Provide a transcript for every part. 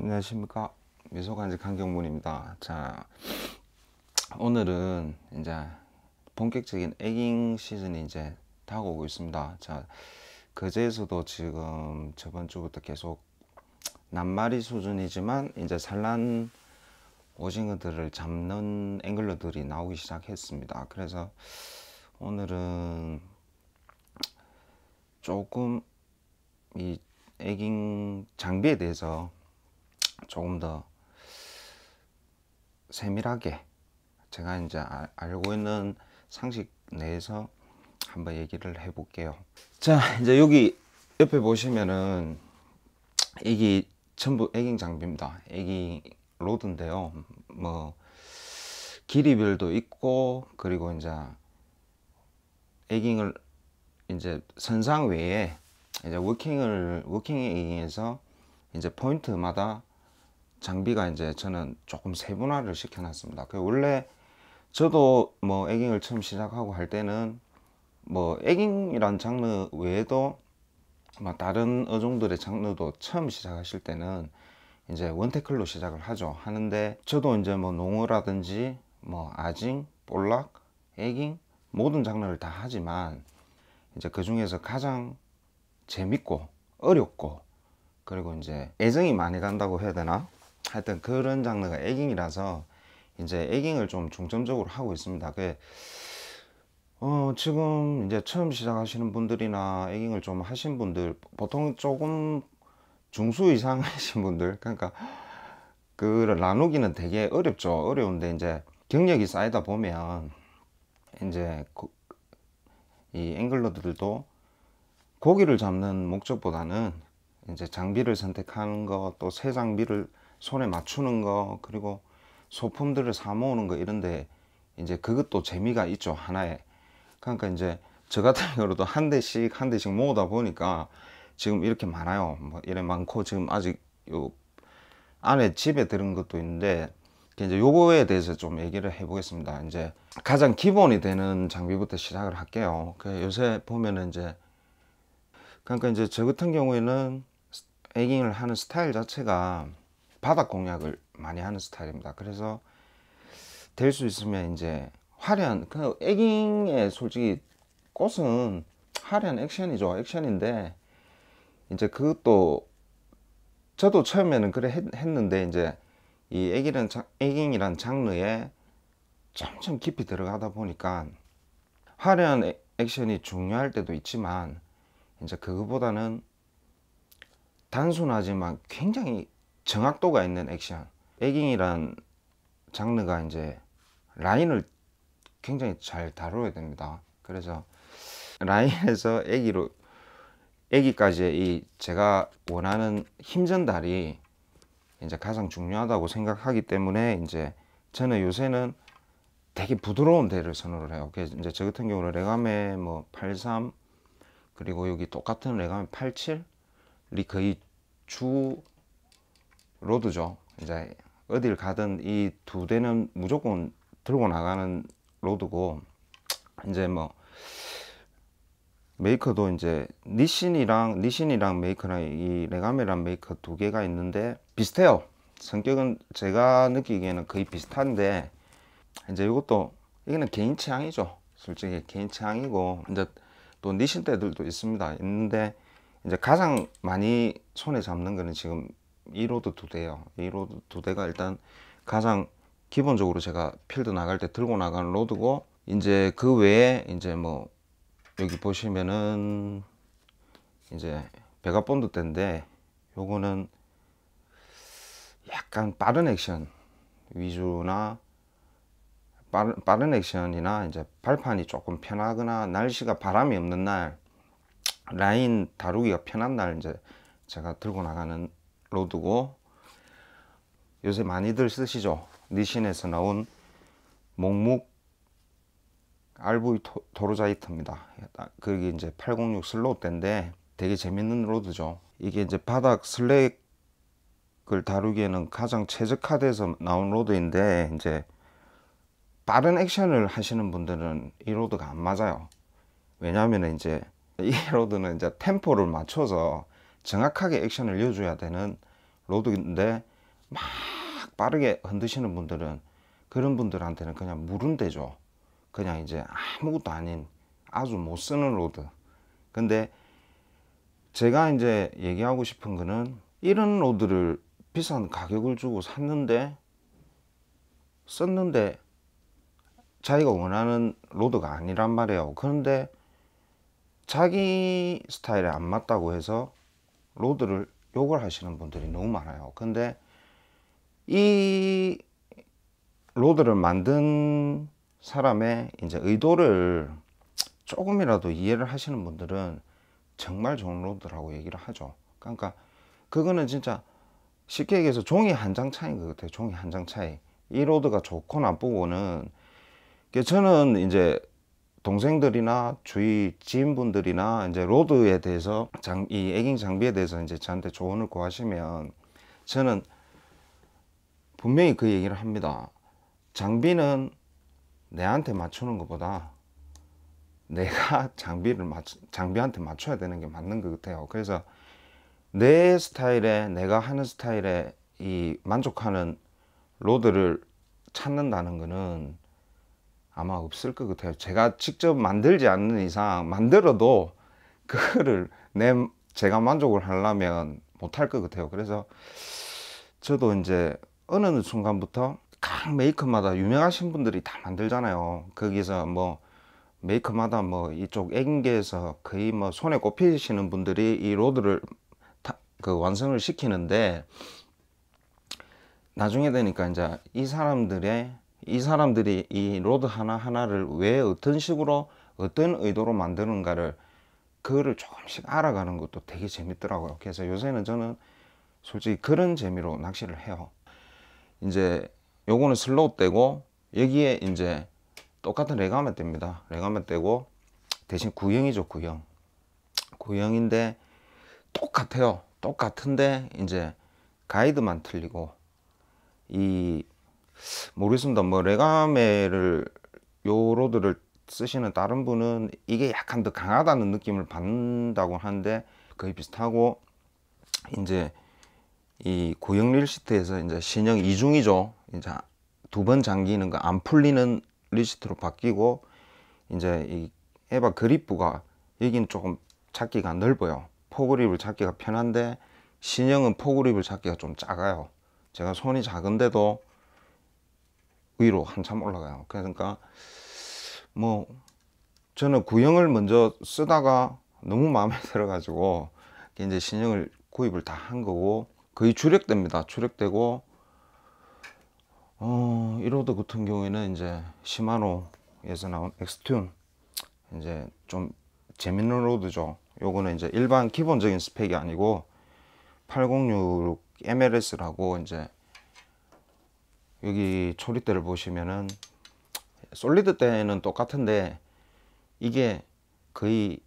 안녕하십니까, 미소간직 한경문입니다. 자, 오늘은 이제 본격적인 에깅 시즌이 이제 다가오고 있습니다. 자, 그제에서도 지금 저번 주부터 계속 낱마리 수준이지만 이제 산란 오징어들을 잡는 앵글러들이 나오기 시작했습니다. 그래서 오늘은 조금 이 에깅 장비에 대해서 조금 더 세밀하게 제가 이제 알고 있는 상식 내에서 한번 얘기를 해 볼게요. 자, 이제 여기 옆에 보시면은 이게 전부 에깅 장비입니다. 에깅 로드인데요. 뭐 길이별도 있고, 그리고 이제 에깅을 이제 선상 외에 이제 워킹 에깅에서 이제 포인트마다 장비가 이제 저는 조금 세분화를 시켜놨습니다. 원래 저도 뭐 에깅을 처음 시작하고 할 때는 뭐 에깅이란 장르 외에도 뭐 다른 어종들의 장르도 처음 시작하실 때는 이제 원태클로 시작을 하는데 저도 이제 뭐 농어라든지 뭐 아징, 볼락, 에깅 모든 장르를 다 하지만 이제 그 중에서 가장 재밌고 어렵고 그리고 이제 애정이 많이 간다고 해야 되나? 하여튼 그런 장르가 에깅이라서 이제 에깅을 좀 중점적으로 하고 있습니다. 지금 이제 처음 시작하시는 분들이나 에깅을 좀 하신 분들, 보통 조금 중수 이상 하신 분들, 그러니까 그걸 나누기는 되게 어렵죠. 어려운데 이제 경력이 쌓이다 보면 이제 이 앵글러들도 고기를 잡는 목적보다는 이제 장비를 선택하는 거, 또 새 장비를 손에 맞추는 거, 그리고 소품들을 사 모으는 거, 이런데 이제 그것도 재미가 있죠, 하나에. 그러니까 이제 저 같은 경우도 한 대씩 모으다 보니까 지금 이렇게 많아요. 뭐 이래 많고, 지금 아직 요 안에 집에 들은 것도 있는데, 이제 요거에 대해서 좀 얘기를 해 보겠습니다. 이제 가장 기본이 되는 장비부터 시작을 할게요. 요새 보면은 이제, 그러니까 이제 저 같은 경우에는 에깅을 하는 스타일 자체가 바닥 공략을 많이 하는 스타일입니다. 그래서 될 수 있으면 이제 화려한, 그 에깅의 솔직히 꽃은 화려한 액션이죠. 액션인데 이제 그것도 저도 처음에는 그래 했는데 이제 이 에깅이란 장르에 점점 깊이 들어가다 보니까 화려한 액션이 중요할 때도 있지만 이제 그거보다는 단순하지만 굉장히 정확도가 있는 액션, 에깅이란 장르가 이제 라인을 굉장히 잘 다뤄야 됩니다. 그래서 라인에서 애기까지의 이 제가 원하는 힘 전달이 이제 가장 중요하다고 생각하기 때문에 이제 저는 요새는 되게 부드러운 대를 선호를 해요. 그래서 이제 저 같은 경우는 레가메 뭐 83, 그리고 여기 똑같은 레가메 87이 거의 주 로드죠. 이제 어딜 가든 이 두 대는 무조건 들고 나가는 로드고, 이제 뭐 메이커도 이제 니신이랑 메이커랑 이 레가메랑 메이커 두 개가 있는데 비슷해요. 성격은 제가 느끼기에는 거의 비슷한데, 이제 이것도 이거는 개인 취향이죠. 솔직히 개인 취향이고, 이제 또 니신 때들도 있는데 이제 가장 많이 손에 잡는 거는 지금 이 로드 두 대예요. 이 로드 두 대가 일단 가장 기본적으로 제가 필드 나갈 때 들고 나가는 로드고, 이제 그 외에 이제 뭐 여기 보시면은 이제 베가본드 때인데, 요거는 약간 빠른 액션 위주나 빠른 액션이나 이제 발판이 조금 편하거나 날씨가 바람이 없는 날, 라인 다루기가 편한 날 이제 제가 들고 나가는 로드고, 요새 많이들 쓰시죠. 니신에서 나온 몽묵 RV 토로자이트입니다. 그게 이제 806 슬로우 때인데 되게 재밌는 로드죠. 이게 이제 바닥 슬랙을 다루기에는 가장 최적화돼서 나온 로드인데, 이제 빠른 액션을 하시는 분들은 이 로드가 안 맞아요. 왜냐하면 이제 이 로드는 이제 템포를 맞춰서 정확하게 액션을 이어줘야 되는 로드인데 막 빠르게 흔드시는 분들은, 그런 분들한테는 그냥 무른대죠. 그냥 이제 아무것도 아닌 아주 못 쓰는 로드. 근데 제가 이제 얘기하고 싶은 거는, 이런 로드를 비싼 가격을 주고 샀는데 썼는데 자기가 원하는 로드가 아니란 말이에요. 그런데 자기 스타일에 안 맞다고 해서 로드를 욕을 하시는 분들이 너무 많아요. 근데 이 로드를 만든 사람의 이제 의도를 조금이라도 이해를 하시는 분들은 정말 좋은 로드라고 얘기를 하죠. 그러니까 그거는 진짜 쉽게 얘기해서 종이 한 장 차이인 것 같아요. 종이 한 장 차이. 이 로드가 좋고 나쁘고는, 저는 이제 동생들이나 주위 지인분들이나 이제 로드에 대해서 이 에깅 장비에 대해서 이제 저한테 조언을 구하시면, 저는 분명히 그 얘기를 합니다. 장비는 내한테 맞추는 것보다 내가 장비한테 맞춰야 되는 게 맞는 것 같아요. 그래서 내 스타일에, 내가 하는 스타일에 이 만족하는 로드를 찾는다는 거는 아마 없을 것 같아요. 제가 직접 만들지 않는 이상, 만들어도 그거를 제가 만족을 하려면 못할 것 같아요. 그래서 저도 이제 어느 순간부터 각 메이커마다 유명하신 분들이 다 만들잖아요. 거기서 뭐 메이커마다 뭐 이쪽 애기계에서 거의 뭐 손에 꼽히시는 분들이 이 로드를 완성을 시키는데, 나중에 되니까 이제 이 사람들이 이 로드 하나하나를 왜 어떤 식으로 어떤 의도로 만드는가를, 그거를 조금씩 알아가는 것도 되게 재밌더라고요. 그래서 요새는 저는 솔직히 그런 재미로 낚시를 해요. 이제 요거는 슬로우 떼고, 여기에 이제 똑같은 레가메 떼입니다. 레가메 떼고, 대신 구형이죠. 구형인데 똑같아요. 똑같은데 이제 가이드만 틀리고, 모르겠습니다. 뭐 레가메를, 요 로드를 쓰시는 다른 분은 이게 약간 더 강하다는 느낌을 받는다고 하는데 거의 비슷하고, 이제 이 구형 릴시트에서 이제 신형 이중이죠. 이제 두 번 잠기는 거 안 풀리는 릴시트로 바뀌고, 이제 이 에바 그립부가 여기는 조금 잡기가 넓어요. 포그립을 잡기가 편한데, 신형은 포그립을 잡기가 좀 작아요. 제가 손이 작은데도 위로 한참 올라가요. 그러니까 뭐 저는 구형을 먼저 쓰다가 너무 마음에 들어 가지고 이제 신형을 구입을 다 한 거고, 거의 주력됩니다. 주력되고, 이 로드 같은 경우에는 이제 시마노에서 나온 엑스튠, 이제 좀 재밌는 로드죠. 요거는 이제 일반 기본적인 스펙이 아니고 806 MLS라고, 이제 여기 초리대를 보시면은 솔리드 때는 똑같은데, 이게 거의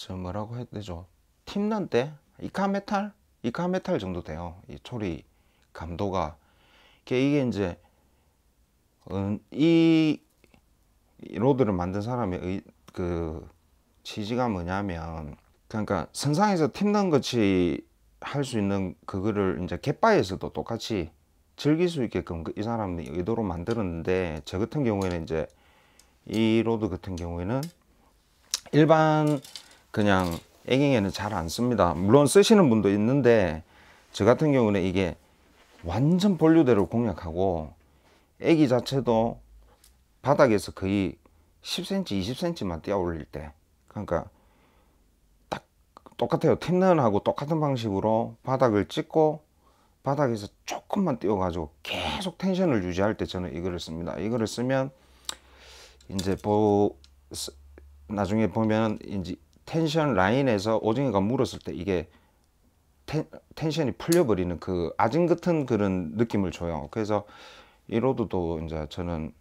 뭐라고 해야 되죠? 팀난 때 이카메탈 정도 돼요. 이 초리 감도가. 이게 이제 이 로드를 만든 사람의 그 취지가 뭐냐면, 그러니까 선상에서 팀난 것이 할 수 있는 그거를 이제 갯바에서도 똑같이 즐길 수 있게끔 이 사람이 의도로 만들었는데, 저 같은 경우에는 이제 이 로드 같은 경우에는 일반 그냥 에깅에는 잘 안 씁니다. 물론 쓰시는 분도 있는데, 저 같은 경우는 이게 완전 본류대로 공략하고, 애기 자체도 바닥에서 거의 10cm, 20cm만 띄어 올릴 때, 그러니까 딱 똑같아요. 템런하고 똑같은 방식으로 바닥을 찍고, 바닥에서 조금만 띄워 가지고 계속 텐션을 유지할 때 저는 이거를 씁니다. 이거를 쓰면 이제 나중에 보면 이제 텐션 라인에서 오징어가 물었을 때 이게 텐션이 풀려버리는 그 아진 같은 그런 느낌을 줘요. 그래서 이 로드도 이제 저는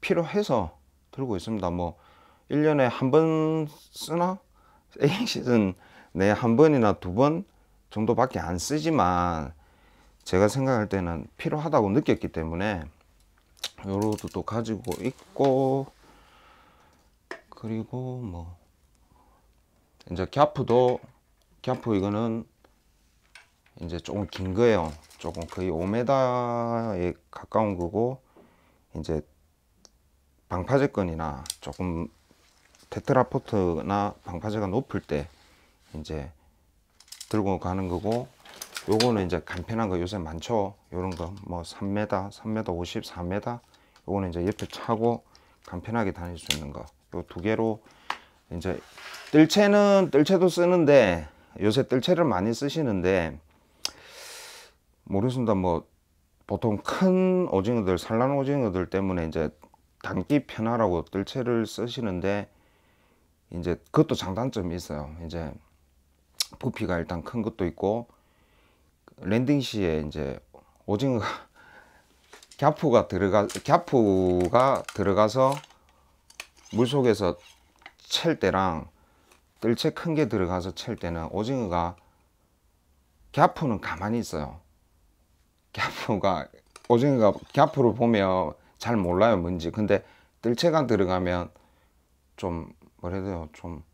필요해서 들고 있습니다. 뭐 1년에 한 번 쓰나? 에깅 시즌 내 한 번이나 두 번 정도밖에 안 쓰지만, 제가 생각할 때는 필요하다고 느꼈기 때문에 이 로드도 가지고 있고, 그리고 뭐 이제 갸프 이거는 이제 조금 긴 거예요. 조금 거의 5m에 가까운 거고, 이제 방파제건이나 조금 테트라포트나 방파제가 높을 때 이제 들고 가는 거고, 요거는 이제 간편한 거 요새 많죠. 요런 거 뭐 3m, 3m 50, 4m, 요거는 이제 옆에 차고 간편하게 다닐 수 있는 거, 요 두 개로 이제 뜰채도 쓰는데, 요새 뜰채를 많이 쓰시는데 모르겠습니다. 뭐 보통 큰 오징어들, 산란 오징어들 때문에 이제 담기 편하라고 뜰채를 쓰시는데, 이제 그것도 장단점이 있어요. 이제 부피가 일단 큰 것도 있고, 랜딩 시에 이제 오징어가 갸프가 들어가서 물속에서 챌 때랑 뜰채 큰 게 들어가서 챌 때는 오징어가, 갸프는 가만히 있어요. 오징어가 갸프를 보면 잘 몰라요, 뭔지. 근데 뜰채가 들어가면 좀 뭐라 해야 돼요, 좀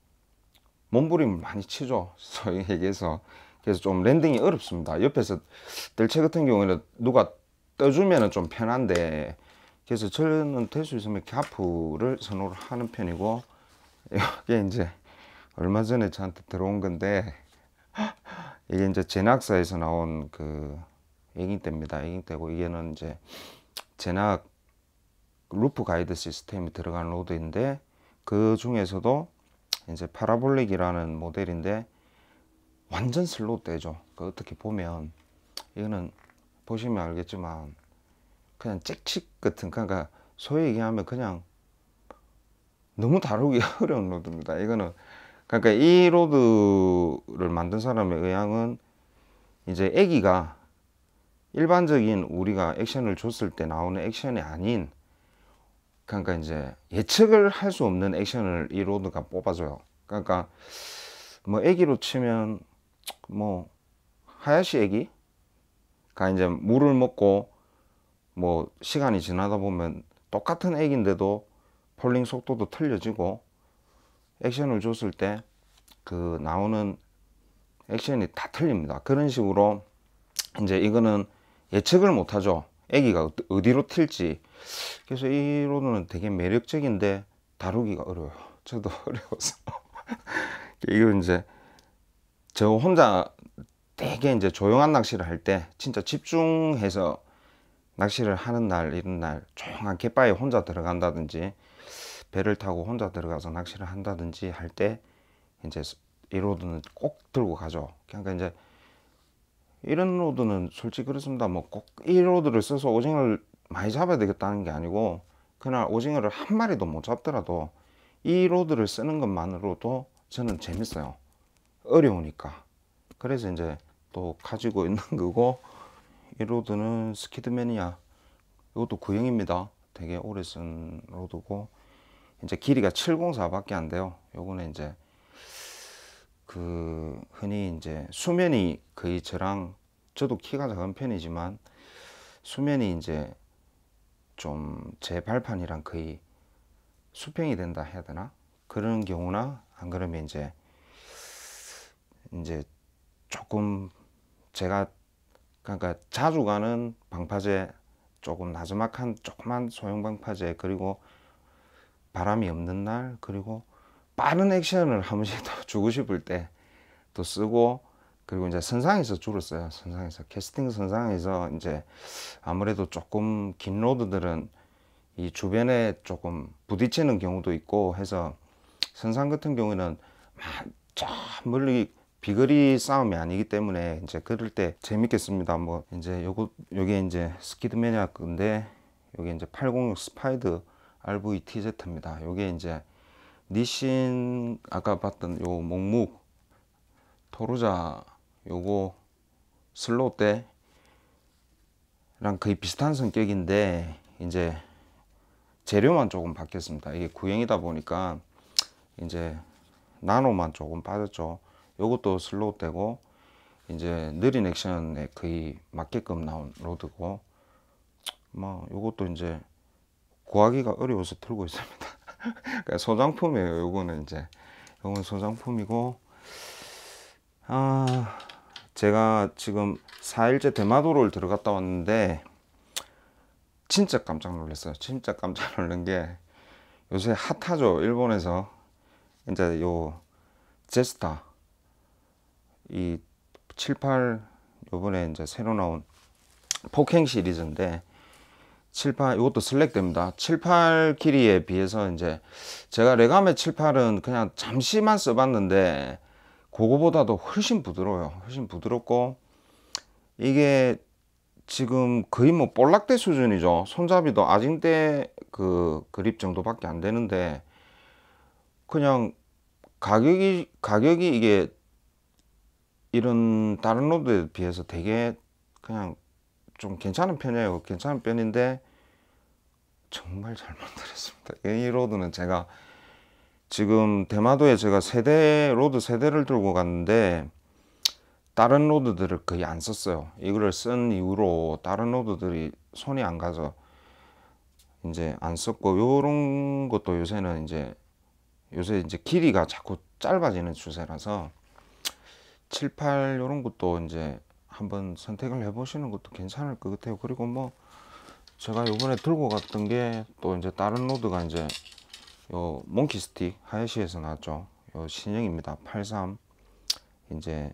몸부림을 많이 치죠, 소위 얘기해서. 그래서 좀 랜딩이 어렵습니다. 옆에서 뜰채 같은 경우에는 누가 떠주면 좀 편한데, 그래서 저는 될 수 있으면 갸프를 선호를 하는 편이고, 이게 이제 얼마 전에 저한테 들어온 건데, 이게 이제 제낙사에서 나온 그 애깅대입니다. 애깅대고, 이게는 이제 제낙 루프 가이드 시스템이 들어간 로드인데, 그 중에서도 이제 파라볼릭이라는 모델인데 완전 슬로우 대죠. 그 어떻게 보면 이거는 보시면 알겠지만 그냥 잭칙 같은, 그러니까 소위 얘기하면 그냥 너무 다루기 어려운 로드입니다. 이거는 그러니까 이 로드를 만든 사람의 의향은 이제 애기가 일반적인 우리가 액션을 줬을 때 나오는 액션이 아닌, 그러니까 이제 예측을 할 수 없는 액션을 이 로드가 뽑아줘요. 그러니까 뭐 애기로 치면 뭐 하야시 애기가 이제 물을 먹고 뭐 시간이 지나다 보면 똑같은 애기인데도 폴링 속도도 틀려지고, 액션을 줬을 때 그 나오는 액션이 다 틀립니다. 그런 식으로 이제 이거는 예측을 못하죠, 애기가 어디로 튈지. 그래서 이 로드는 되게 매력적인데 다루기가 어려워요. 저도 어려워서. 이거 이제 저 혼자 되게 이제 조용한 낚시를 할 때, 진짜 집중해서 낚시를 하는 날, 이런 날 조용한 갯바위에 혼자 들어간다든지 배를 타고 혼자 들어가서 낚시를 한다든지 할 때 이제 이 로드는 꼭 들고 가죠. 그러니까 이제 이런 로드는 솔직히 그렇습니다. 뭐 꼭 이 로드를 써서 오징어를 많이 잡아야 되겠다는 게 아니고, 그날 오징어를 한 마리도 못 잡더라도 이 로드를 쓰는 것만으로도 저는 재밌어요. 어려우니까. 그래서 이제 또 가지고 있는 거고, 이 로드는 스키드매니아, 이것도 구형입니다. 되게 오래 쓴 로드고, 이제 길이가 704밖에 안 돼요. 요거는 이제 그 흔히 이제 수면이 거의 저도 키가 작은 편이지만 수면이 이제 좀 제 발판이랑 거의 수평이 된다 해야 되나, 그런 경우나, 안 그러면 이제 조금 제가, 그러니까 자주 가는 방파제, 조금 나지막한 조그만 소형 방파제, 그리고 바람이 없는 날, 그리고 빠른 액션을 한 번씩 더 주고 싶을 때 또 쓰고, 그리고 이제 선상에서 주로 써요. 선상에서, 캐스팅 선상에서 이제 아무래도 조금 긴 로드들은 이 주변에 조금 부딪히는 경우도 있고 해서, 선상 같은 경우에는 저 멀리 비거리 싸움이 아니기 때문에 이제 그럴 때 재밌겠습니다. 뭐 이제 요게 이제 스키드매니아 건데, 요게 이제 806 스파이드 RVTZ입니다. 요게 이제 니신 아까 봤던 요 목묵 토르자, 요거 슬로우 때랑 거의 비슷한 성격인데 이제 재료만 조금 바뀌었습니다. 이게 구형이다 보니까 이제 나노만 조금 빠졌죠. 요것도 슬로우 때고 이제 느린 액션에 거의 맞게끔 나온 로드고, 뭐 요것도 이제 구하기가 어려워서 들고 있습니다. 그러니까 소장품이에요. 요거는 소장품이고, 제가 지금 4일째 대마도를 들어갔다 왔는데 진짜 깜짝 놀랐어요. 진짜 깜짝 놀란 게 요새 핫하죠. 일본에서 이제 요 제스타 이 7, 8 요번에 이제 새로 나온 폭행 시리즈인데 7, 8 이것도 슬랙됩니다. 7, 8 길이에 비해서 이제 제가 레가메 7, 8은 그냥 잠시만 써봤는데 그거보다도 훨씬 부드러워요. 훨씬 부드럽고 이게 지금 거의 뭐 볼락대 수준이죠. 손잡이도 아징대 그 그립 정도밖에 안 되는데 그냥 가격이 이게 이런 다른 로드에 비해서 되게 그냥 좀 괜찮은 편이에요. 괜찮은 편인데 정말 잘 만들었습니다. 이 로드는 제가 지금 대마도에 제가 로드 세대를 들고 갔는데 다른 로드들을 거의 안 썼어요. 이거를 쓴 이후로 다른 로드들이 손이 안 가서 이제 안 썼고, 요런 것도 요새 이제 길이가 자꾸 짧아지는 추세라서 7, 8 요런 것도 이제 한번 선택을 해 보시는 것도 괜찮을 것 같아요. 그리고 뭐 제가 요번에 들고 갔던 게 또 이제 다른 로드가 이제 요 몽키 스틱 하야시에서 나왔죠. 요 신형입니다. 83. 이제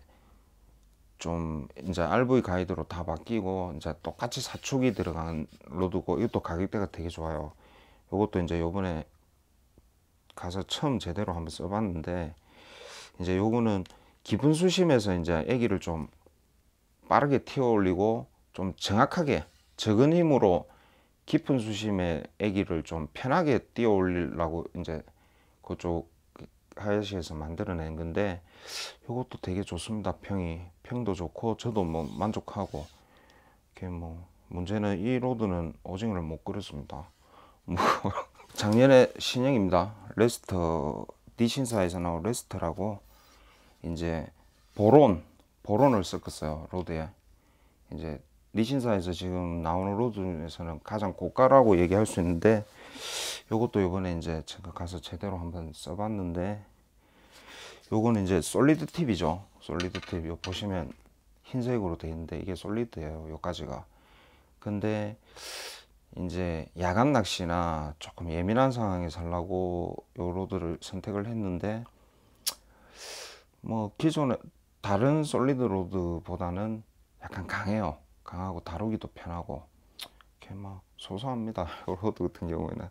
좀 이제 RV 가이드로 다 바뀌고 이제 똑같이 사축이 들어간 로드고, 이것도 가격대가 되게 좋아요. 요것도 이제 요번에 가서 처음 제대로 한번 써봤는데, 이제 요거는 깊은 수심에서 이제 애기를 좀 빠르게 튀어 올리고 좀 정확하게 적은 힘으로 깊은 수심에 애기를 좀 편하게 띄어 올리려고 이제 그쪽 하야시에서 만들어낸 건데, 이것도 되게 좋습니다. 평도 좋고 저도 뭐 만족하고. 이렇게 뭐 문제는 이 로드는 오징어를 못 그렸습니다. 뭐 작년에 신형입니다. 레스터 니신사에서 나온 레스터라고 이제 보론을 섞었어요. 로드에. 이제 니신사에서 지금 나오는 로드 중에서는 가장 고가라고 얘기할 수 있는데, 요것도 요번에 이제 제가 가서 제대로 한번 써봤는데, 요거는 이제 솔리드 팁이죠. 솔리드 팁. 요 보시면 흰색으로 되어 있는데 이게 솔리드예요. 요까지가. 근데 이제 야간 낚시나 조금 예민한 상황에서 하려고 요 로드를 선택을 했는데, 뭐 기존에 다른 솔리드 로드보다는 약간 강하고 다루기도 편하고 이렇게 막 소소합니다. 요 로드 같은 경우에는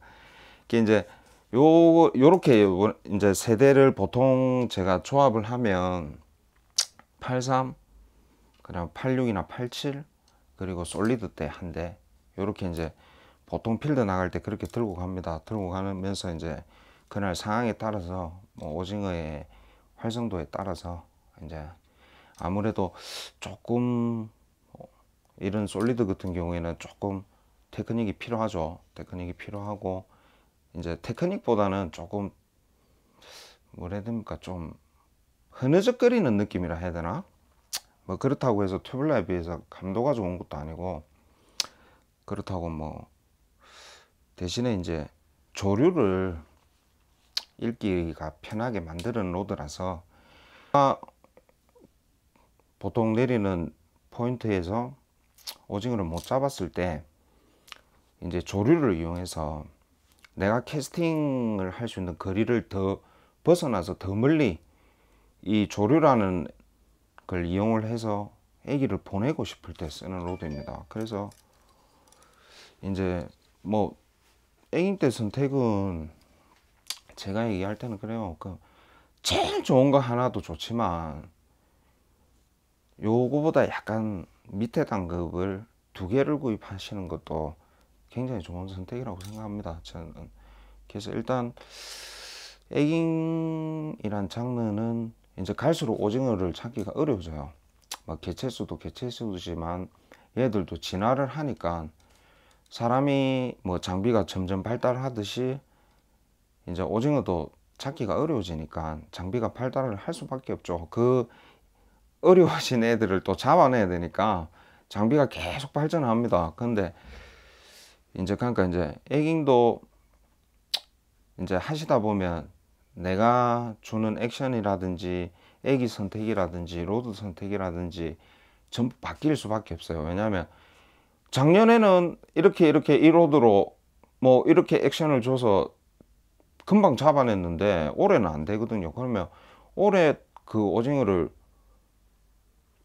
이게 이제 요렇게 이제 세대를 보통 제가 조합을 하면 83, 그다음 86이나 87, 그리고 솔리드 때 한 대, 요렇게 이제 보통 필드 나갈 때 그렇게 들고 갑니다. 들고 가면서 이제 그날 상황에 따라서 뭐 오징어의 활성도에 따라서 이제 아무래도 조금 이런 솔리드 같은 경우에는 조금 테크닉이 필요하죠. 테크닉이 필요하고, 이제 테크닉보다는 조금 뭐라 해야 됩니까, 좀 흐느적거리는 느낌이라 해야 되나. 뭐 그렇다고 해서 튜블라에 비해서 감도가 좋은 것도 아니고, 그렇다고 뭐 대신에 이제 조류를 읽기가 편하게 만드는 로드라서 보통 내리는 포인트에서 오징어를 못 잡았을 때 이제 조류를 이용해서 내가 캐스팅을 할 수 있는 거리를 더 벗어나서 더 멀리 이 조류라는 걸 이용을 해서 애기를 보내고 싶을 때 쓰는 로드입니다. 그래서 이제 뭐 애기때 선택은 제가 얘기할 때는 그래요. 제일 좋은 거 하나도 좋지만 요거보다 약간 밑에 단급을 2개를 구입하시는 것도 굉장히 좋은 선택이라고 생각합니다. 저는. 그래서 일단 에깅이란 장르는 이제 갈수록 오징어를 찾기가 어려워져요. 막 개체수지만 얘들도 진화를 하니까 사람이 뭐 장비가 점점 발달하듯이 이제 오징어도 찾기가 어려워지니까 장비가 발달을 할 수밖에 없죠. 그 어려워진 애들을 또 잡아내야 되니까 장비가 계속 발전합니다. 근데 이제 그러니까 이제 에깅도 이제 하시다 보면 내가 주는 액션이라든지 애기 선택이라든지 로드 선택이라든지 전부 바뀔 수밖에 없어요. 왜냐하면 작년에는 이렇게 이 로드로 뭐 이렇게 액션을 줘서 금방 잡아냈는데 올해는 안 되거든요. 그러면 올해 그 오징어를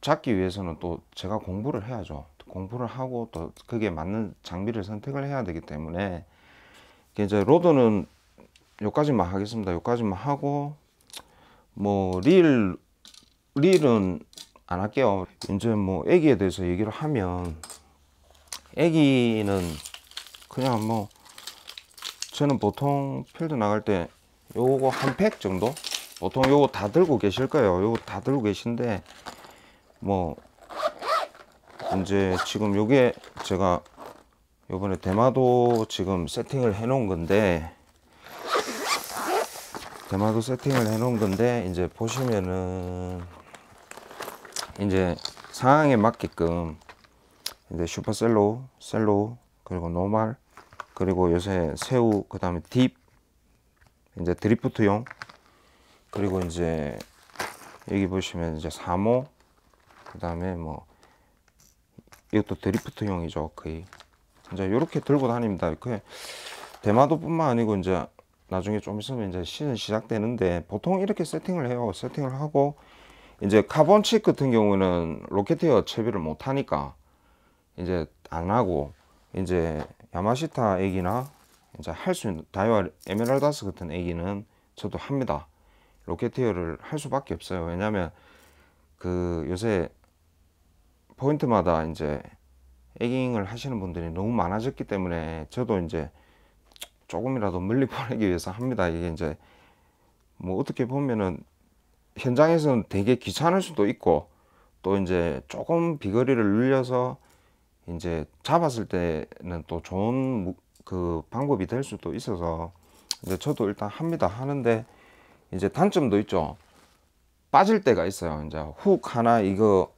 잡기 위해서는 또 제가 공부를 해야죠. 공부를 하고 또 그게 맞는 장비를 선택을 해야 되기 때문에 이제 로드는 요까지만 하겠습니다. 요까지만 하고 뭐 릴은 안 할게요. 이제 뭐 애기에 대해서 얘기를 하면 애기는 그냥 뭐 저는 보통 필드 나갈 때 요거 한 팩 정도 보통 요거 다 들고 계실 거예요. 요거 다 들고 계신데 뭐 이제 지금 요게 제가 요번에 대마도 지금 세팅을 해 놓은 건데 이제 보시면은 이제 상황에 맞게끔 이제 슈퍼셀로, 셀로, 그리고 노말, 그리고 요새 새우, 그 다음에 딥, 이제 드리프트용, 그리고 이제 여기 보시면 이제 3호, 그 다음에 뭐 이것도 드리프트용이죠. 거의 이제 이렇게 들고 다닙니다. 그 대마도뿐만 아니고 이제 나중에 좀 있으면 이제 시즌 시작되는데 보통 이렇게 세팅을 해요. 세팅을 하고 이제 카본 칩 같은 경우는 로켓티어 채비를 못 하니까 이제 안 하고 이제 야마시타 애기나 이제 할 수 있는 다이와 에메랄다스 같은 애기는 저도 합니다. 로켓티어를 할 수밖에 없어요. 왜냐면 그 요새 포인트마다 이제 에깅을 하시는 분들이 너무 많아졌기 때문에 저도 이제 조금이라도 멀리 보내기 위해서 합니다. 이게 이제 뭐 어떻게 보면은 현장에서는 되게 귀찮을 수도 있고 또 이제 조금 비거리를 늘려서 이제 잡았을 때는 또 좋은 그 방법이 될 수도 있어서 이제 저도 일단 합니다. 하는데 이제 단점도 있죠. 빠질 때가 있어요. 이제 훅 하나 이거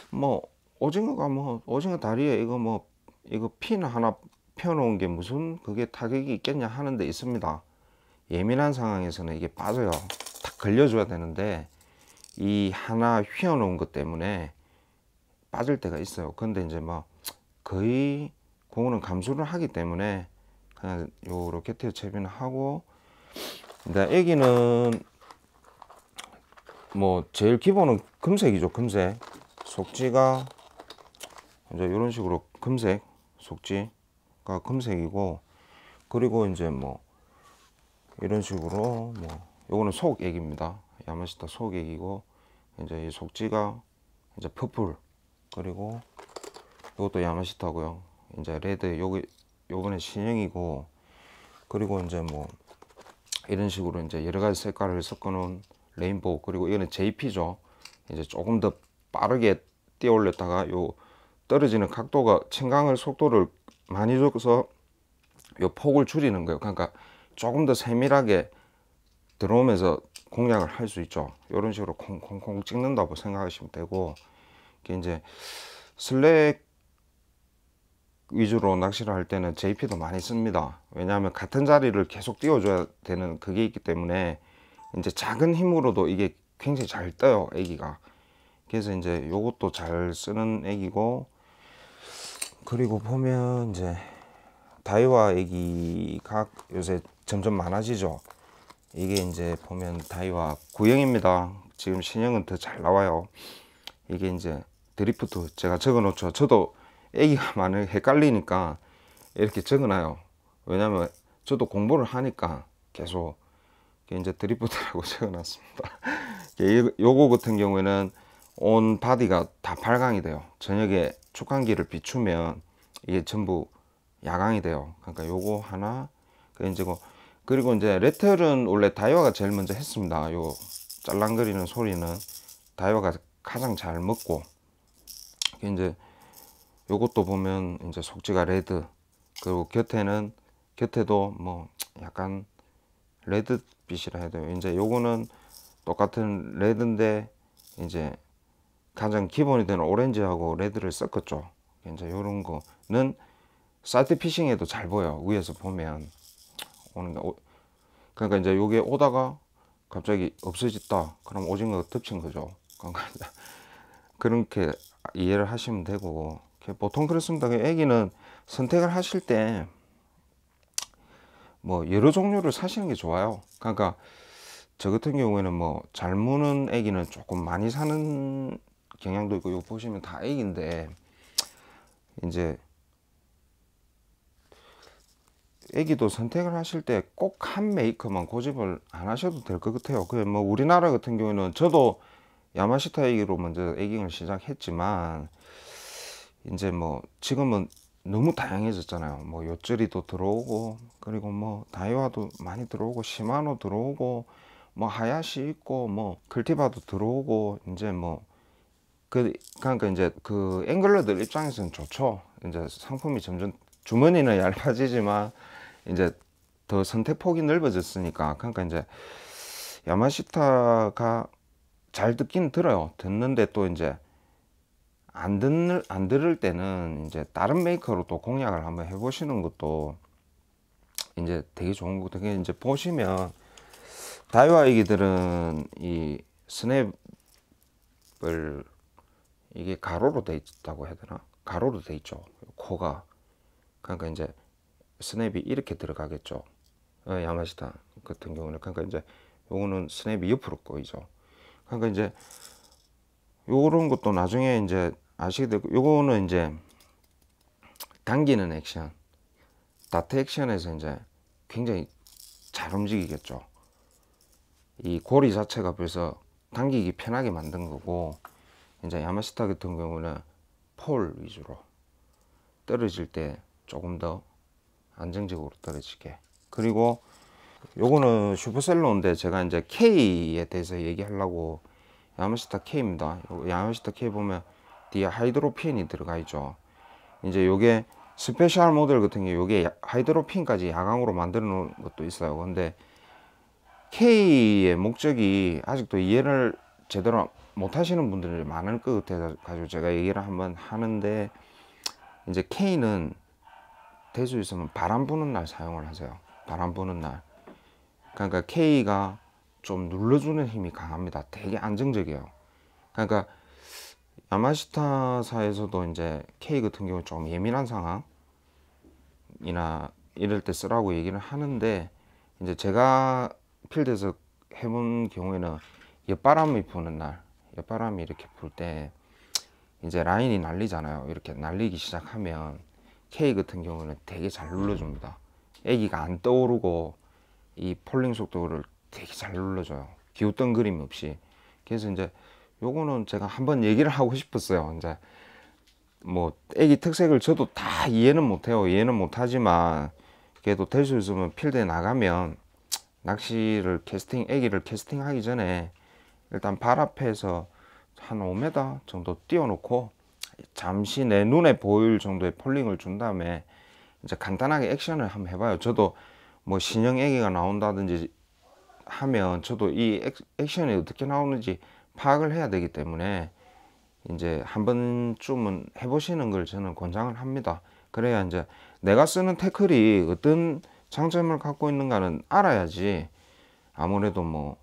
뭐 오징어가 뭐 오징어 다리에 이거 핀 하나 펴놓은 게 무슨 그게 타격이 있겠냐 하는 데 있습니다. 예민한 상황에서는 이게 빠져요. 딱 걸려줘야 되는데 이 하나 휘어놓은 것 때문에 빠질 때가 있어요. 근데 이제 뭐 거의 공은 감수를 하기 때문에 그냥 요 로켓티어 채비는 하고 근데 애기는 뭐 제일 기본은 금색이죠. 금색 속지가 이제 이런 식으로 금색 속지가 금색이고 그리고 이제 뭐 이런 식으로 뭐 요거는 속액입니다. 야마시타 속액이고 이제 이 속지가 이제 퍼플 그리고 이것도 야마시타고요. 이제 레드 요번에 신형이고 그리고 이제 뭐 이런 식으로 이제 여러 가지 색깔을 섞어 놓은 레인보우 그리고 이거는 JP죠. 이제 조금 더 빠르게 뛰어 올렸다가 요 떨어지는 각도가倾강을 속도를 많이 줘서 요 폭을 줄이는 거예요. 그러니까 조금 더 세밀하게 들어오면서 공략을 할 수 있죠. 이런 식으로 콩콩콩 찍는다고 생각하시면 되고 이게 이제 슬랙 위주로 낚시를 할 때는 JP도 많이 씁니다. 왜냐하면 같은 자리를 계속 띄워줘야 되는 그게 있기 때문에 이제 작은 힘으로도 이게 굉장히 잘 떠요. 애기가. 그래서 이제 요것도 잘 쓰는 애기고 그리고 보면 이제 다이와 애기가 요새 점점 많아지죠. 이게 이제 보면 다이와 구형입니다. 지금 신형은 더 잘 나와요. 이게 이제 드리프트 제가 적어 놓죠. 저도 애기가 많이 헷갈리니까 이렇게 적어 놔요. 왜냐면 저도 공부를 하니까 계속 이제 드리프트라고 적어 놨습니다. 요거 같은 경우에는 온 바디가 다 발광이 돼요. 저녁에 축광기를 비추면 이게 전부 야광이 돼요. 그러니까 요거 하나 그리고 이제 레틀은 원래 다이와가 제일 먼저 했습니다. 요 짤랑거리는 소리는 다이와가 가장 잘 먹고 이제 요것도 보면 이제 속지가 레드 그리고 곁에도 뭐 약간 레드빛이라 해야 돼요. 이제 요거는 똑같은 레드인데 이제 가장 기본이 되는 오렌지하고 레드를 섞었죠. 이제 요런 거는 사이트 피싱에도 잘 보여. 위에서 보면 오는 거. 그러니까 이제 요게 오다가 갑자기 없어졌다. 그럼 오징어가 덮친 거죠. 그러니까 그렇게 이해를 하시면 되고, 보통 그렇습니다. 애기는 선택을 하실 때 뭐 여러 종류를 사시는 게 좋아요. 그러니까 저 같은 경우에는 뭐 잘 무는 애기는 조금 많이 사는 경향도 있고, 이거 보시면 다 애기인데 이제 애기도 선택을 하실 때 꼭 한 메이커만 고집을 안 하셔도 될 것 같아요. 그 뭐 우리나라 같은 경우에는 저도 야마시타 애기로 먼저 애기를 시작했지만 이제 뭐 지금은 너무 다양해졌잖아요. 뭐 요쩌리도 들어오고, 그리고 뭐 다이와도 많이 들어오고, 시마노 들어오고, 뭐 하야시 있고, 뭐 클티바도 들어오고, 이제 뭐 그러니까 이제 그 앵글러들 입장에서는 좋죠. 이제 상품이 점점 주머니는 얇아지지만 이제 더 선택폭이 넓어졌으니까. 그러니까 이제 야마시타가 잘 듣긴 들어요. 듣는데 또 이제 안 들을 때는 이제 다른 메이커로 또 공략을 한번 해보시는 것도 이제 되게 좋은 거. 되게 이제 보시면 다이와 애기들은 이 스냅을 이게 가로로 돼 있다고 해야 되나? 가로로 돼 있죠. 코가. 그러니까 이제 스냅이 이렇게 들어가겠죠. 야마시타 같은 경우는. 그러니까 이제 요거는 스냅이 옆으로 꼬이죠. 그러니까 이제 요런 것도 나중에 이제 아시게 되고, 요거는 이제 당기는 액션, 다트 액션에서 이제 굉장히 잘 움직이겠죠. 이 고리 자체가 그래서 당기기 편하게 만든 거고, 이제 야마시타 같은 경우는 폴 위주로 떨어질 때 조금 더 안정적으로 떨어지게. 그리고 요거는 슈퍼셀러인데 제가 이제 K에 대해서 얘기하려고, 야마시타 K입니다. 야마시타 K 보면 뒤에 하이드로핀이 들어가 있죠. 이제 요게 스페셜 모델 같은 게 요게 하이드로핀까지 야광으로 만들어 놓은 것도 있어요. 근데 K의 목적이 아직도 이해를 제대로 못 하시는 분들이 많을 것 같아서 가지고 제가 얘기를 한번 하는데, 이제 K는 될 수 있으면 바람 부는 날 사용을 하세요. 바람 부는 날. 그러니까 K가 좀 눌러주는 힘이 강합니다. 되게 안정적이에요. 그러니까 야마시타사에서도 이제 K 같은 경우 좀 예민한 상황이나 이럴 때 쓰라고 얘기를 하는데, 이제 제가 필드에서 해본 경우에는 엿바람이 부는 날, 엿바람이 이렇게 불 때 이제 라인이 날리잖아요. 이렇게 날리기 시작하면 K 같은 경우는 되게 잘 눌러줍니다. 애기가 안 떠오르고 이 폴링 속도를 되게 잘 눌러줘요. 기웃덩그림 없이. 그래서 이제 요거는 제가 한번 얘기를 하고 싶었어요. 이제 뭐 애기 특색을 저도 다 이해는 못해요. 이해는 못하지만 그래도 될 수 있으면 필드에 나가면 낚시를 애기를 캐스팅하기 전에 일단 발 앞에서 한 5m 정도 띄워놓고 잠시 내 눈에 보일 정도의 폴링을 준 다음에 이제 간단하게 액션을 한번 해봐요. 저도 뭐 신형 애기가 나온다든지 하면 저도 이 액션이 어떻게 나오는지 파악을 해야 되기 때문에 이제 한 번쯤은 해보시는 걸 저는 권장을 합니다. 그래야 이제 내가 쓰는 태클이 어떤 장점을 갖고 있는가는 알아야지 아무래도 뭐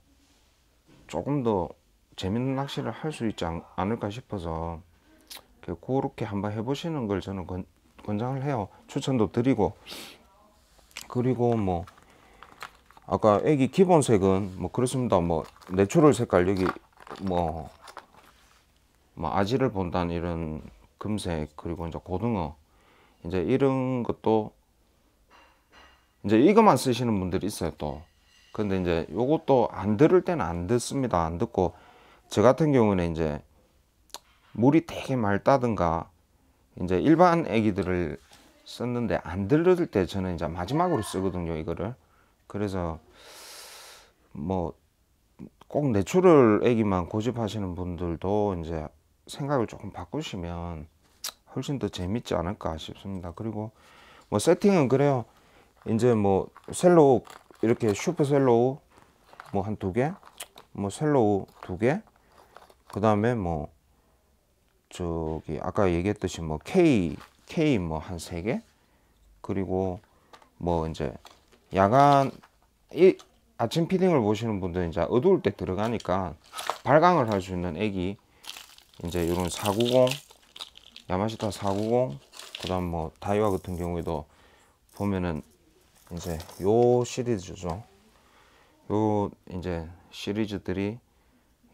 조금 더 재밌는 낚시를 할 수 있지 않을까 싶어서 그렇게 한번 해보시는 걸 저는 권장을 해요. 추천도 드리고. 그리고 뭐 아까 애기 기본색은 뭐 그렇습니다. 뭐 내추럴 색깔 여기 뭐 아지를 본다는 이런 금색, 그리고 이제 고등어, 이제 이런 것도 이제 이것만 쓰시는 분들이 있어요 또. 근데 이제 요것도 안 들을 때는 안 듣습니다. 안 듣고 저 같은 경우는 이제 물이 되게 맑다든가 이제 일반 애기들을 썼는데 안 들을 때 저는 이제 마지막으로 쓰거든요 이거를. 그래서 뭐 꼭 내추럴 애기만 고집하시는 분들도 이제 생각을 조금 바꾸시면 훨씬 더 재밌지 않을까 싶습니다. 그리고 뭐 세팅은 그래요. 이제 뭐 셀로우 이렇게 슈퍼 셀로우 뭐 한 2개, 뭐 셀로우 2개, 그 다음에 뭐 저기 아까 얘기했듯이 뭐 K 뭐 한 3개, 그리고 뭐 이제 야간 아침 피딩을 보시는 분들은 이제 어두울 때 들어가니까 발광을 할 수 있는 액이 이제 이런 490, 야마시타 490, 그다음 뭐 다이와 같은 경우에도 보면은 이제 요 시리즈죠. 요 이제 시리즈들이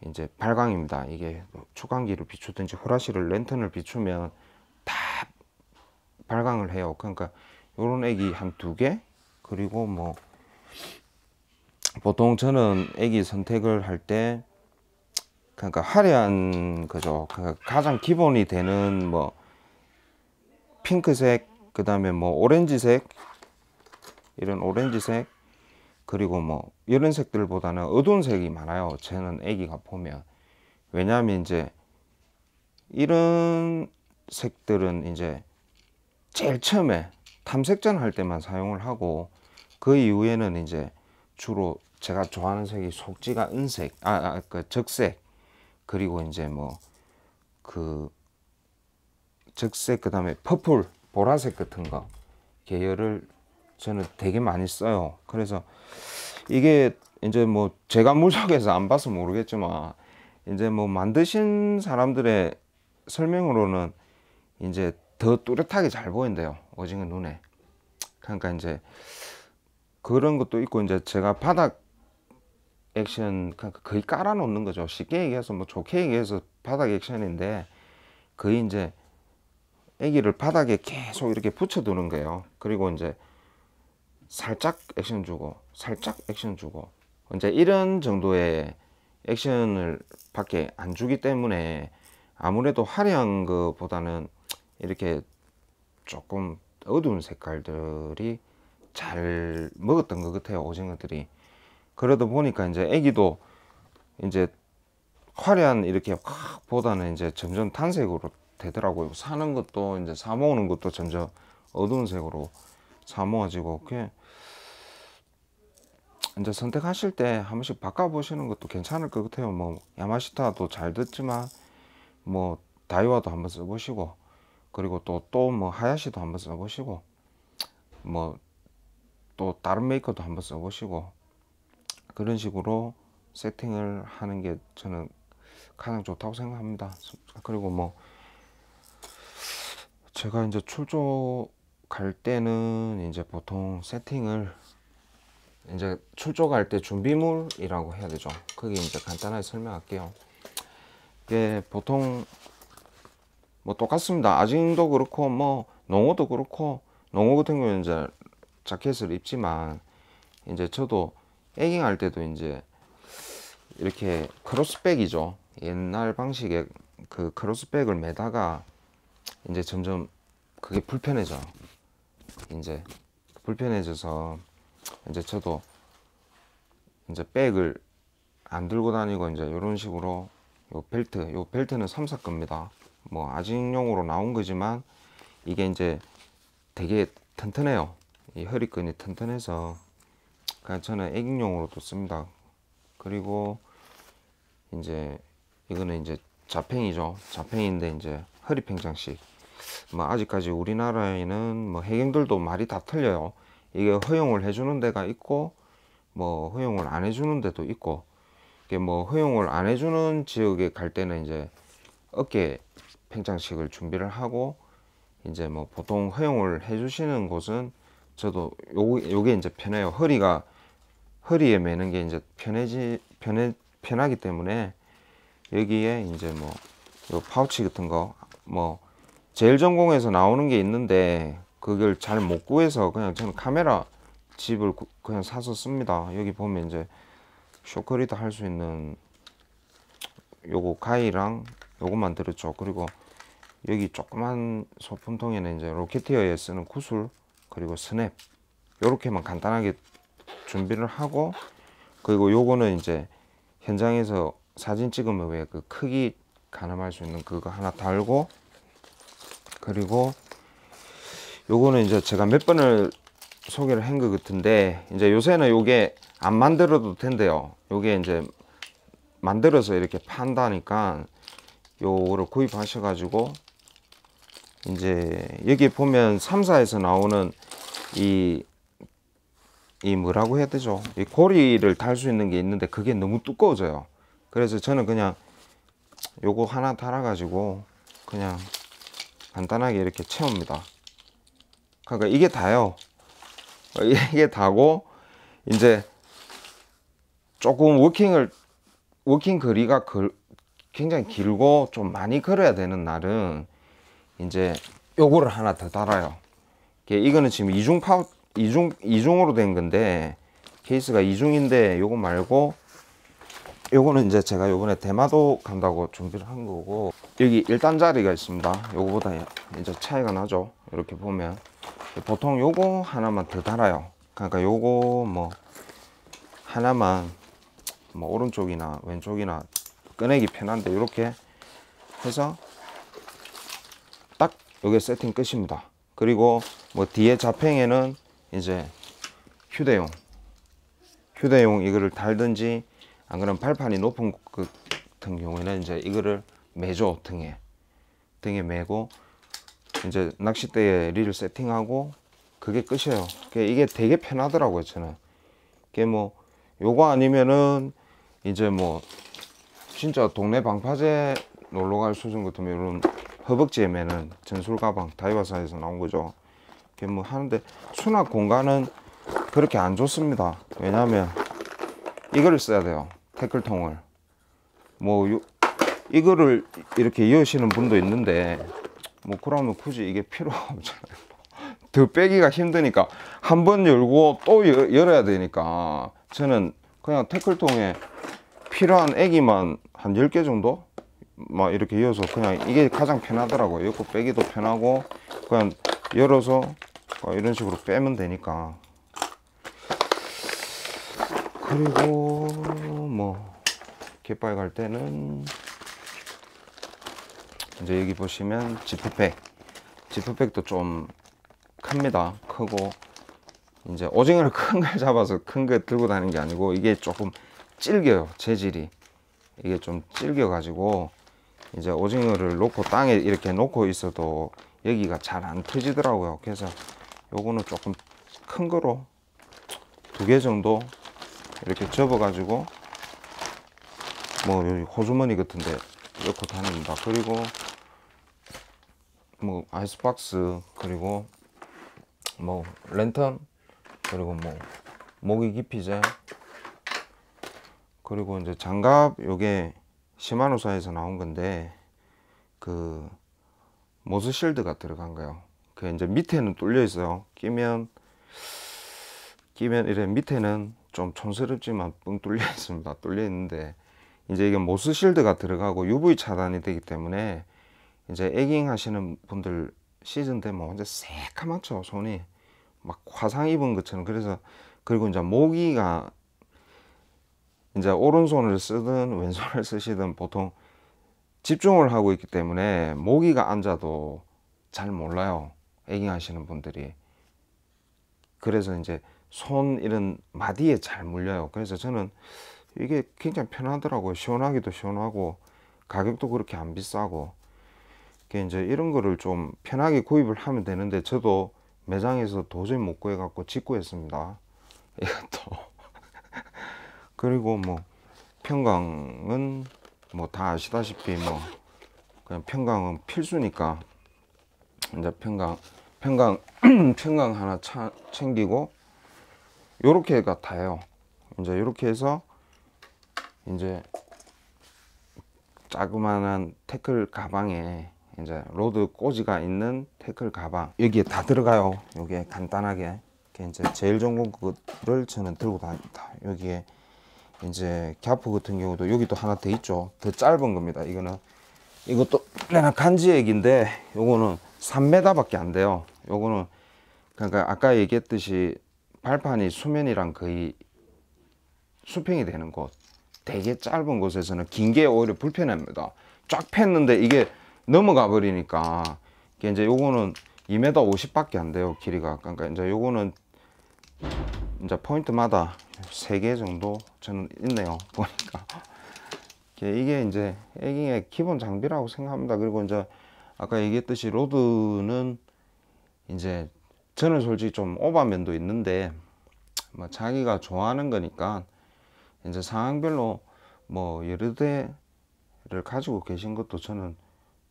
이제 발광입니다. 이게 초광기를 비추든지 후라시를 랜턴을 비추면 다 발광을 해요. 그러니까 요런 액이 한 2개, 그리고 뭐 보통 저는 액이 선택을 할 때 그러니까 화려한 거죠. 그러니까 가장 기본이 되는 뭐 핑크색, 그 다음에 뭐 오렌지색, 이런 오렌지색, 그리고 뭐 이런 색들보다는 어두운 색이 많아요. 저는 애기가 보면. 왜냐하면 이제 이런 색들은 이제 제일 처음에 탐색전 할 때만 사용을 하고, 그 이후에는 이제 주로 제가 좋아하는 색이 속지가 은색, 그 적색, 그리고 이제 뭐 그 적색, 그 다음에 퍼플, 보라색 같은 거 계열을 저는 되게 많이 써요. 그래서 이게 이제 뭐 제가 물속에서 안 봐서 모르겠지만 이제 뭐 만드신 사람들의 설명으로는 이제 더 뚜렷하게 잘 보인대요, 오징어 눈에. 그러니까 이제 그런 것도 있고, 이제 제가 바닥 액션 그러니까 거의 깔아 놓는 거죠. 쉽게 얘기해서 뭐 좋게 얘기해서 바닥 액션인데, 거의 이제 애기를 바닥에 계속 이렇게 붙여 두는 거예요. 그리고 이제 살짝 액션 주고 살짝 액션 주고, 이제 이런 정도의 액션을 밖에 안 주기 때문에 아무래도 화려한 것보다는 이렇게 조금 어두운 색깔들이 잘 먹었던 것 같아요, 오징어들이. 그러다 보니까 이제 애기도 이제 화려한 이렇게 확 보다는 이제 점점 단색으로 되더라고요. 사는 것도 이제 사 모으는 것도 점점 어두운 색으로 사 모아지고, 그게 이제 선택하실 때 한 번씩 바꿔보시는 것도 괜찮을 것 같아요. 뭐 야마시타도 잘 듣지만 뭐 다이와도 한번 써보시고, 그리고 또 뭐 하야시도 한번 써보시고, 뭐 또 다른 메이커도 한번 써보시고, 그런 식으로 세팅을 하는 게 저는 가장 좋다고 생각합니다. 그리고 뭐 제가 이제 출조 갈 때는 이제 보통 세팅을 이제 출조 갈 때 준비물이라고 해야 되죠. 그게 이제 간단하게 설명할게요. 이게 보통 뭐 똑같습니다. 아징도 그렇고 뭐 농어도 그렇고, 농어 같은 경우는 이제 자켓을 입지만 이제 저도 에깅 할 때도 이제 이렇게 크로스백이죠. 옛날 방식의 그 크로스백을 매다가 이제 점점 그게 불편해져. 이제 불편해져서 이제 저도 이제 백을 안 들고 다니고 이제 이런 식으로 요 벨트는 3사 겁니다. 뭐 아직용으로 나온 거지만 이게 이제 되게 튼튼해요. 이 허리끈이 튼튼해서 그냥 저는 애기용으로도 씁니다. 그리고 이제 이거는 이제 자팽이죠. 자팽인데 이제 허리 팽창식. 뭐 아직까지 우리나라에는 뭐 해경들도 말이 다 틀려요. 이게 허용을 해주는 데가 있고 뭐 허용을 안 해주는 데도 있고, 이게 뭐 허용을 안 해주는 지역에 갈 때는 이제 어깨 팽창식을 준비를 하고, 이제 뭐 보통 허용을 해주시는 곳은 저도 요게 이제 편해요. 허리에 매는 게 이제 편하기 때문에 여기에 이제 뭐 요 파우치 같은 거 뭐 제일 전공에서 나오는 게 있는데 그걸 잘 못 구해서 그냥 저는 카메라 집을 그냥 사서 씁니다. 여기 보면 이제 쇼크리드 할 수 있는 요거 가위랑 요것만 들었죠. 그리고 여기 조그만 소품통에는 이제 로켓티어에 쓰는 구슬, 그리고 스냅, 요렇게만 간단하게 준비를 하고, 그리고 요거는 이제 현장에서 사진 찍으면 왜 그 크기 가늠할 수 있는 그거 하나 달고, 그리고 요거는 이제 제가 몇 번을 소개를 한 것 같은데 이제 요새는 요게 안 만들어도 된대요. 요게 이제 만들어서 이렇게 판다니까 요거를 구입하셔 가지고 이제 여기 보면 3사에서 나오는 이 이 뭐라고 해야 되죠? 이 고리를 달 수 있는 게 있는데 그게 너무 두꺼워져요. 그래서 저는 그냥 요거 하나 달아 가지고 그냥 간단하게 이렇게 채웁니다. 그러니까 이게 다요. 이게 다고, 이제 조금 워킹 거리가 굉장히 길고 좀 많이 걸어야 되는 날은 이제 요거를 하나 더 달아요. 이거는 지금 이중으로 된 건데, 케이스가 이중인데 요거 말고 요거는 이제 제가 요번에 대마도 간다고 준비를 한 거고, 여기 1단짜리가 있습니다. 요거보다 이제 차이가 나죠. 이렇게 보면 보통 요거 하나만 더 달아요. 그러니까 요거 뭐 하나만 뭐 오른쪽이나 왼쪽이나 꺼내기 편한데 이렇게 해서 딱 요게 세팅 끝입니다. 그리고 뭐 뒤에 잡팽에는 이제 휴대용 이거를 달든지, 안 그러면 발판이 높은 그 같은 경우에는 이제 이거를 매죠. 등에 매고 이제 낚싯대에 릴을 세팅하고 그게 끝이에요. 이게 되게 편하더라고요, 저는. 이게 뭐 요거 아니면은 이제 뭐 진짜 동네 방파제 놀러 갈 수준 같으면 이런 허벅지에 매는 전술 가방, 다이와사에서 나온 거죠. 이게 뭐 하는데 수납 공간은 그렇게 안 좋습니다. 왜냐하면 이거를 써야 돼요. 태클통을. 뭐 이거를 이렇게 이으시는 분도 있는데 뭐 그러면 굳이 이게 필요가 없잖아요. 더 빼기가 힘드니까 한 번 열고 또 열어야 되니까 저는 그냥 태클통에 필요한 애기만 한 10개 정도 막 이렇게 이어서 그냥 이게 가장 편하더라고요. 이거 빼기도 편하고 그냥 열어서 이런 식으로 빼면 되니까. 그리고 뭐 갯바위 갈 때는 이제 여기 보시면 지프백도 좀 큽니다. 크고 이제 오징어를 큰 걸 잡아서 큰 거 들고 다니는 게 아니고 이게 조금 질겨요. 재질이 이게 좀 질겨 가지고 이제 오징어를 놓고 땅에 이렇게 놓고 있어도 여기가 잘 안 터지더라고요. 그래서 요거는 조금 큰 거로 2개 정도 이렇게 접어 가지고 뭐 여기 호주머니 같은데 넣고 다닙니다. 그리고 뭐 아이스박스, 그리고 뭐 랜턴, 그리고 뭐 모기 기피제, 그리고 이제 장갑, 요게 시마노사에서 나온 건데 그 모스 실드가 들어간 거예요. 그 이제 밑에는 뚫려 있어요. 끼면 이래 밑에는 좀 촌스럽지만 뻥 뚫려 있습니다. 뚫려 있는데 이제 이게 모스 실드가 들어가고 UV 차단이 되기 때문에 이제 에깅 하시는 분들 시즌 되면 완전 새카맣죠. 손이 막 화상 입은 것처럼. 그래서 그리고 이제 모기가 이제 오른손을 쓰든 왼손을 쓰시든 보통 집중을 하고 있기 때문에 모기가 앉아도 잘 몰라요. 에깅 하시는 분들이. 그래서 이제 손 이런 마디에 잘 물려요. 그래서 저는 이게 굉장히 편하더라고요. 시원하기도 시원하고 가격도 그렇게 안 비싸고. 이제 이런 거를 좀 편하게 구입을 하면 되는데 저도 매장에서 도저히 못 구해 갖고 직구했습니다. 이것도. 그리고 뭐 평강은 뭐 다 아시다시피 뭐 그냥 평강은 필수니까 이제 평강 평강 하나 챙기고 요렇게가 다예요. 이제 이렇게 해서 이제 자그마한 태클 가방에 이제 로드 꽂이가 있는 태클 가방 여기에 다 들어가요. 여기에 간단하게 이제 제일 좋은 거를 저는 들고 다닙니다. 여기에 이제 갸프 같은 경우도 여기도 하나 더 있죠. 더 짧은 겁니다. 이것도 그냥 간지액인데 요거는 3m 밖에 안 돼요. 요거는 그러니까 아까 얘기했듯이 발판이 수면이랑 거의 수평이 되는 곳, 되게 짧은 곳에서는 긴 게 오히려 불편합니다. 쫙 폈는데 이게 넘어가 버리니까. 이제 요거는 2m 50 밖에 안 돼요, 길이가. 그러니까 이제 요거는 이제 포인트마다 3개 정도 저는 있네요, 보니까. 이게 이제 에깅의 기본 장비라고 생각합니다. 그리고 이제 아까 얘기했듯이 로드는 이제 저는 솔직히 좀 오버면도 있는데 뭐 자기가 좋아하는 거니까 이제 상황별로 뭐 여러 대를 가지고 계신 것도 저는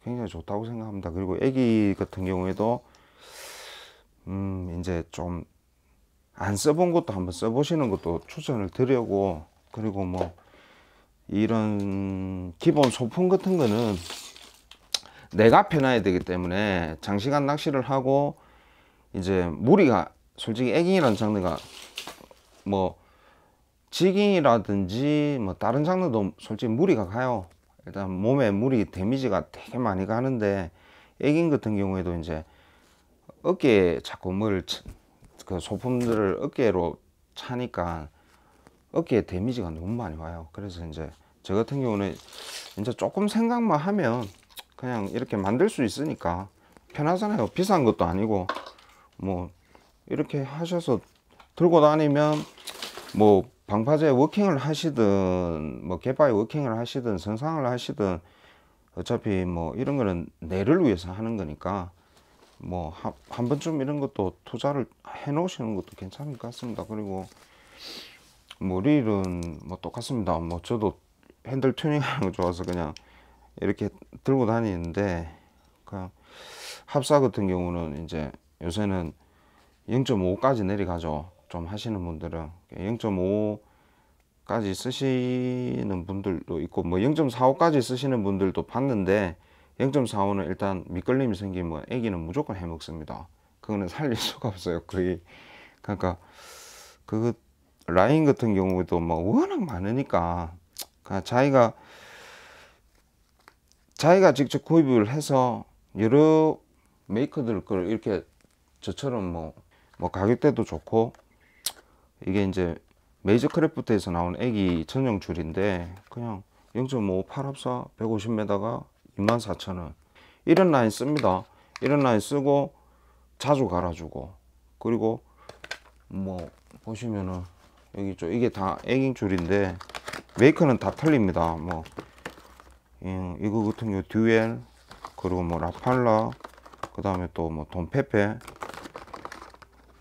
굉장히 좋다고 생각합니다. 그리고 애기 같은 경우에도 이제 좀 안 써본 것도 한번 써보시는 것도 추천을 드리고, 그리고 뭐 이런 기본 소품 같은 거는 내가 펴놔야 되기 때문에 장시간 낚시를 하고 이제 무리가, 솔직히 에깅이라는 장르가 뭐 지깅이라든지 뭐 다른 장르도 솔직히 무리가 가요. 일단 몸에 무리 데미지가 되게 많이 가는데, 에깅 같은 경우에도 이제 어깨에 자꾸 그 소품들을 어깨로 차니까 어깨에 데미지가 너무 많이 와요. 그래서 이제 저 같은 경우는 이제 조금 생각만 하면 그냥 이렇게 만들 수 있으니까 편하잖아요. 비싼 것도 아니고 뭐 이렇게 하셔서 들고 다니면 뭐 방파제 워킹을 하시든 뭐 개바이 워킹을 하시든 선상을 하시든 어차피 뭐 이런 거는 내를 위해서 하는 거니까 뭐 한 번쯤 이런 것도 투자를 해 놓으시는 것도 괜찮을 것 같습니다. 그리고 뭐 릴은 뭐 똑같습니다. 뭐 저도 핸들 튜닝하는 거 좋아서 그냥 이렇게 들고 다니는데, 그냥 합사 같은 경우는 이제 요새는 0.5까지 내려가죠. 좀 하시는 분들은 0.5까지 쓰시는 분들도 있고 뭐 0.45까지 쓰시는 분들도 봤는데, 0.45는 일단 미끌림이 생기면 애기는 무조건 해먹습니다. 그거는 살릴 수가 없어요, 거의. 그러니까 그 라인 같은 경우에도 뭐 워낙 많으니까 그냥 자기가 직접 구입을 해서 여러 메이커들 걸 이렇게 저처럼 뭐 가격대도 좋고, 이게 이제 메이저 크래프트에서 나온 애기 전용 줄인데 그냥 0.5 8합사 150m가 24,000원 이런 라인 씁니다. 이런 라인 쓰고 자주 갈아주고, 그리고 뭐 보시면은 여기 있죠. 이게 다 애깅 줄인데 메이커는 다 틀립니다. 뭐 이거 같은 경우 듀엘, 그리고 뭐 라팔라, 그 다음에 또 뭐 돈페페,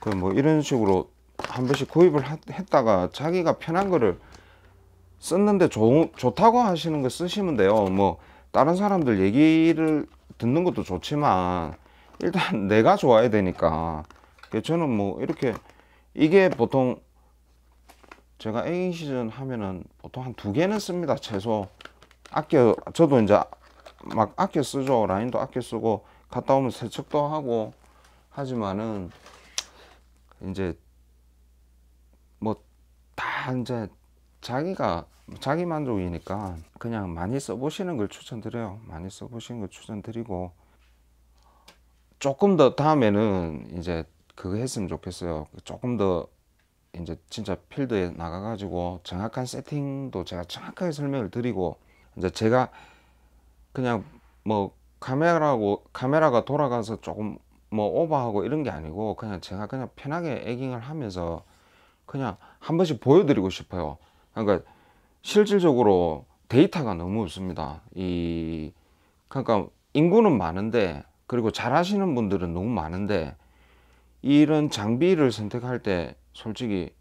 그 뭐 이런 식으로 한 번씩 구입을 했다가 자기가 편한 거를 썼는데 좋다고 하시는 거 쓰시면 돼요. 뭐 다른 사람들 얘기를 듣는 것도 좋지만 일단 내가 좋아야 되니까. 저는 뭐 이렇게, 이게 보통 제가 애깅 시즌 하면은 보통 한 2개는 씁니다, 최소. 저도 이제 막 아껴 쓰죠. 라인도 아껴 쓰고 갔다 오면 세척도 하고 하지만은 이제 뭐 다 이제 자기 만족이니까 그냥 많이 써보시는 걸 추천드려요. 많이 써보시는 걸 추천드리고, 조금 더 다음에는 이제 그거 했으면 좋겠어요. 조금 더 이제 진짜 필드에 나가가지고 정확한 세팅도 제가 정확하게 설명을 드리고, 이제 제가 그냥 뭐 카메라가 돌아가서 조금 뭐 오버하고 이런 게 아니고 그냥 제가 그냥 편하게 에깅을 하면서 그냥 한 번씩 보여드리고 싶어요. 그러니까 실질적으로 데이터가 너무 없습니다. 그러니까 인구는 많은데, 그리고 잘하시는 분들은 너무 많은데, 이런 장비를 선택할 때 솔직히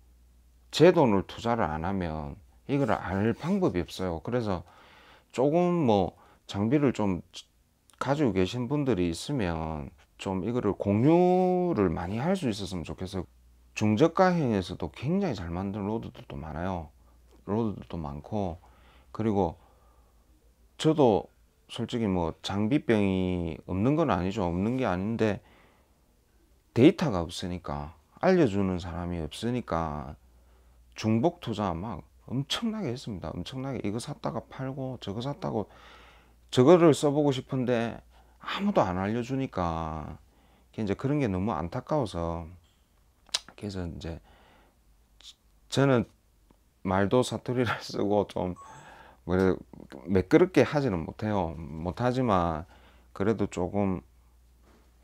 제 돈을 투자를 안 하면 이거를 알 방법이 없어요. 그래서 조금 뭐 장비를 좀 가지고 계신 분들이 있으면 좀 이거를 공유를 많이 할 수 있었으면 좋겠어요. 중저가형에서도 굉장히 잘 만든 로드들도 많아요. 로드들도 많고, 그리고 저도 솔직히 뭐 장비병이 없는 건 아니죠. 없는 게 아닌데 데이터가 없으니까, 알려주는 사람이 없으니까 중복 투자 막 엄청나게 했습니다. 엄청나게 이거 샀다가 팔고 저거 샀다고, 저거를 써보고 싶은데 아무도 안 알려주니까 이제 그런 게 너무 안타까워서, 그래서 이제 저는 말도 사투리를 쓰고 좀 뭐 매끄럽게 하지는 못하지만 그래도 조금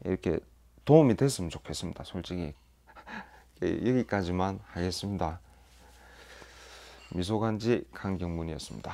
이렇게 도움이 됐으면 좋겠습니다. 솔직히 여기까지만 하겠습니다. 미소간지 강경문이었습니다.